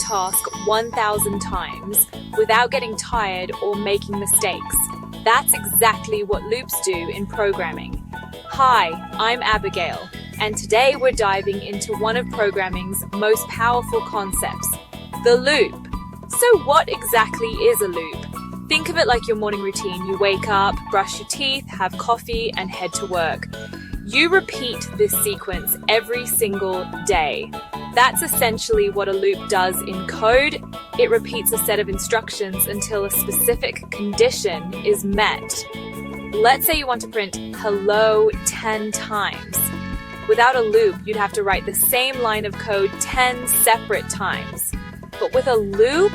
task 1,000 times without getting tired or making mistakes. That's exactly what loops do in programming. Hi, I'm Abigail, and today we're diving into one of programming's most powerful concepts, the loop. So what exactly is a loop? Think of it like your morning routine. You wake up, brush your teeth, have coffee, and head to work. You repeat this sequence every single day. That's essentially what a loop does in code. It repeats a set of instructions until a specific condition is met. Let's say you want to print hello 10 times. Without a loop, you'd have to write the same line of code 10 separate times. But with a loop,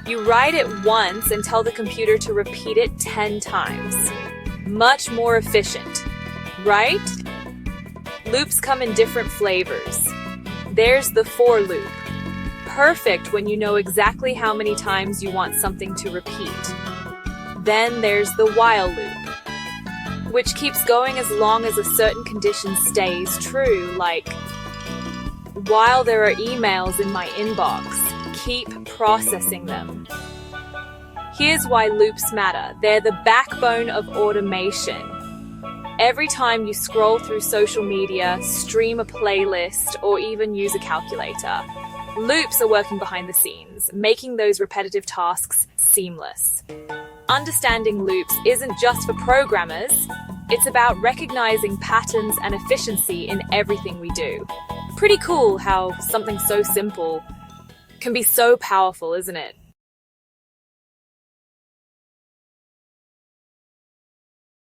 you write it once and tell the computer to repeat it 10 times. Much more efficient, right? Loops come in different flavors. There's the for loop. Perfect when you know exactly how many times you want something to repeat. Then there's the while loop, which keeps going as long as a certain condition stays true, like, while there are emails in my inbox, keep processing them. Here's why loops matter. They're the backbone of automation. Every time you scroll through social media, stream a playlist, or even use a calculator, loops are working behind the scenes, making those repetitive tasks seamless. Understanding loops isn't just for programmers. It's about recognizing patterns and efficiency in everything we do. Pretty cool how something so simple can be so powerful, isn't it?